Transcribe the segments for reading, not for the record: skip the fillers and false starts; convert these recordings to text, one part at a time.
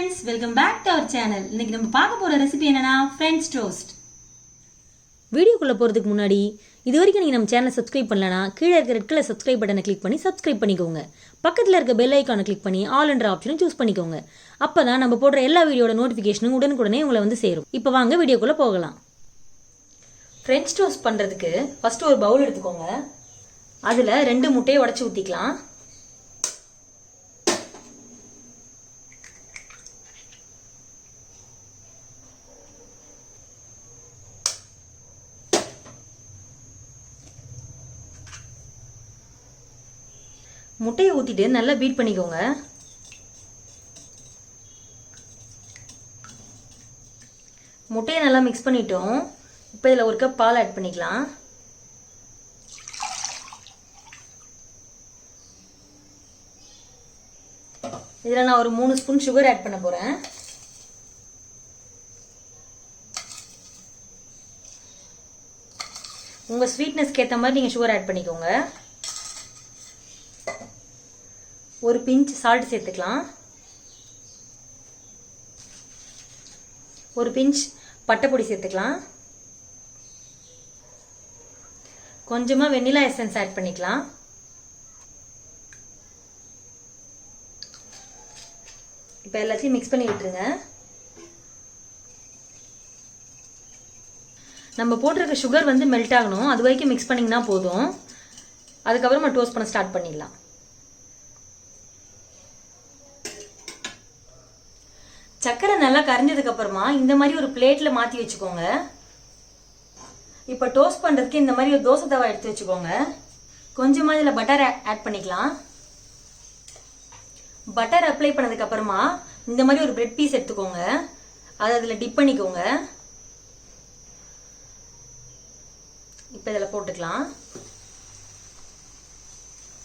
friends, welcome back to our channel. இன்னைக்கு நம்ம பார்க்க போற ரெசிபி என்னன்னா Frenchtoast. வீடியோக்குள்ள போறதுக்கு முன்னாடி இதுவரைக்கும் நீங்க நம்ம சேனலை சப்ஸ்கிரைப் பண்ணலனா கீழ இருக்க ரெட் கலர் சப்ஸ்கிரைப் பட்டனை கிளிக் பண்ணி சப்ஸ்கிரைப் பண்ணிக்கோங்க. பக்கத்துல இருக்க பெல் ஐகானை கிளிக் பண்ணி ஆல் என்ற ஆப்ஷனை சூஸ் பண்ணிக்கோங்க. அப்பதான் நம்ம போடுற எல்லா வீடியோட நோட்டிஃபிகேஷனும் உடனுக்குடனே உங்களை வந்து சேரும். இப்போ வாங்க வீடியோக்குள்ள போகலாம். Frenchtoast பண்றதுக்கு ஃபர்ஸ்ட் ஒரு பவுல் எடுத்துக்கோங்க. அதுல 2 முட்டையை உடைச்சு ஊத்திக்கலாம். முட்டையை ஊத்திட்டு நல்லா பீட் பண்ணிக்கோங்க. முட்டையை நல்லா மிக்ஸ் பண்ணிட்டோம். இப்போ இதில் 1 கப் பால் ஆட் பண்ணிக்கலாம். இதில் நான் ஒரு 3 ஸ்பூன் சுகர் ஆட் பண்ண போறேன். உங்க ஸ்வீட்னஸ்க்கு ஏற்ற மாதிரி நீங்க சுகர் ஆட் பண்ணிக்கோங்க. ஒரு பிஞ்ச் சால்ட் சேர்த்துக்கலாம். ஒரு பிஞ்ச் பட்டைப்பொடி சேர்த்துக்கலாம். கொஞ்சமா வெண்ணிலா எசன்ஸ் ஆட் பண்ணிக்கலாம். இப்போ எல்லாத்தையும் மிக்ஸ் பண்ணி விட்டுருங்க. நம்ம போட்டிருக்க சுகர் வந்து மெல்ட் ஆகணும். அது வரைக்கும் மிக்ஸ் பண்ணிங்கன்னா போதும். அதுக்கப்புறமா டோஸ்ட் பண்ண ஸ்டார்ட் பண்ணிடலாம். சக்கரை நல்லா கரைஞ்சதுக்கு அப்புறமா இந்த மாதிரி ஒரு பிளேட்ல மாத்தி வச்சுக்கோங்க. இப்போ டோஸ்ட் பண்றதுக்கு இந்த மாதிரி ஒரு தோசை தவா எடுத்து வச்சுக்கோங்க. கொஞ்சமா இதுல பட்டர் ஆட் பண்ணிக்கலாம். பட்டர் அப்ளை பண்ணதுக்கு அப்புறமா இந்த மாதிரி ஒரு பிரெட் பீஸ் எடுத்துக்கோங்க. அதை அதுல டிப் பண்ணிக்கோங்க. இப்போ இதில் போட்டுக்கலாம்.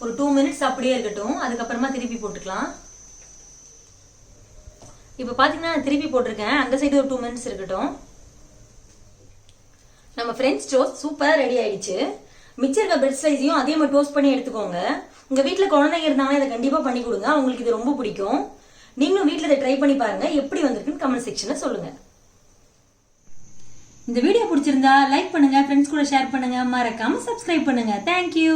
ஒரு 2 மினிட்ஸ் அப்படியே இருக்கட்டும். அதுக்கப்புறமா திருப்பி போட்டுக்கலாம். இப்போ பார்த்தீங்கன்னா நான் திருப்பி போட்டிருக்கேன். அந்த சைடு ஒரு 2 மினிட்ஸ் இருக்கட்டும். நம்ம ஃப்ரெஞ்ச் டோஸ்ட் சூப்பராக ரெடி ஆயிடுச்சு. மிச்சம் இருக்க பிரெட் ஸ்லைஸையும் அதே மாதிரி டோஸ்ட் பண்ணி எடுத்துக்கோங்க. உங்கள் வீட்டில் குழந்தைங்க இருந்தாங்கன்னா இதை கண்டிப்பாக பண்ணி கொடுங்க. அவங்களுக்கு இது ரொம்ப பிடிக்கும். நீங்களும் வீட்டில் இதை ட்ரை பண்ணி பாருங்க. எப்படி வந்திருக்குன்னு கமெண்ட் செக்ஷன்ல சொல்லுங்க. இந்த வீடியோ பிடிச்சிருந்தா லைக் பண்ணுங்க, ஃப்ரெண்ட்ஸ் கூட ஷேர் பண்ணுங்க, மறக்காம சப்ஸ்கிரைப் பண்ணுங்க. தேங்க்யூ.